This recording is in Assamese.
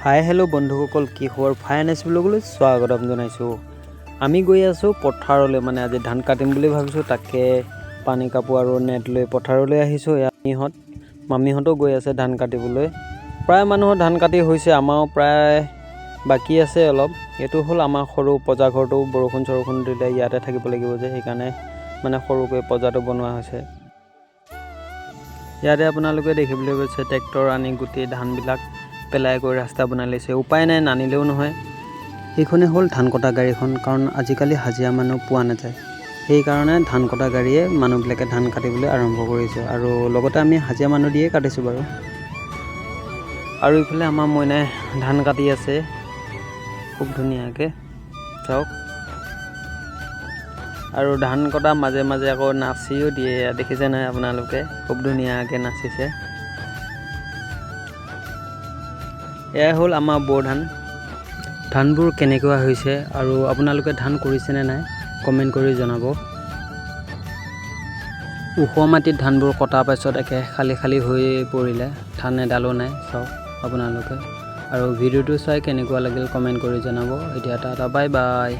হাই হেল্ল' বন্ধুসকল, কি খবৰ? ফাইনেন্স ব্লগলৈ স্বাগতম জনাইছোঁ। আমি গৈ আছোঁ পথাৰলৈ, মানে আজি ধান কাটিম বুলি ভাবিছোঁ। তাকে পানী কাপোৰ আৰু নেট লৈ পথাৰলৈ আহিছোঁ। মামীহঁতো গৈ আছে ধান কাটিবলৈ। প্ৰায় মানুহৰ ধান কাটি হৈছে, আমাৰো প্ৰায় বাকী আছে অলপ। এইটো হ'ল আমাৰ সৰু পজাঘৰটো। বৰষুণ চৰষুণ দিলে ইয়াতে থাকিব লাগিব যে, সেইকাৰণে মানে সৰুকৈ পজাটো বনোৱা হৈছে। ইয়াতে আপোনালোকে দেখিবলৈ পাইছে ট্ৰেক্টৰ আনি গোটেই ধানবিলাক পেলাই গৈ ৰাস্তা বনাই লৈছে। উপায় নাই, নানিলেও নহয়। এইখনেই হ'ল ধান কটা গাড়ীখন, কাৰণ আজিকালি হাজিৰা মানুহ পোৱা নাযায়। সেইকাৰণে ধান কটা গাড়ীয়ে মানুহবিলাকে ধান কাটিবলৈ আৰম্ভ কৰিছে, আৰু লগতে আমি হাজিৰা মানুহ দিয়ে কাটিছোঁ বাৰু। আৰু ইফালে আমাৰ মইনাই ধান কাটি আছে খুব ধুনীয়াকৈ, চাওক। আৰু ধান কটা মাজে মাজে আকৌ নাচিও দিয়ে, দেখিছে নহয় আপোনালোকে, খুব ধুনীয়াকৈ নাচিছে। এয়াই হ'ল আমাৰ বৰ ধান। ধানবোৰ কেনেকুৱা হৈছে আৰু আপোনালোকে ধান কৰিছেনে নাই কমেণ্ট কৰি জনাব। ওখ মাটিত ধানবোৰ কটাৰ পাছত একে খালী খালী হৈ পৰিলে, ধান এডালো নাই, চাওক আপোনালোকে। আৰু ভিডিঅ'টো চাই কেনেকুৱা লাগিল কমেণ্ট কৰি জনাব। এতিয়া টাটা, বাই বাই।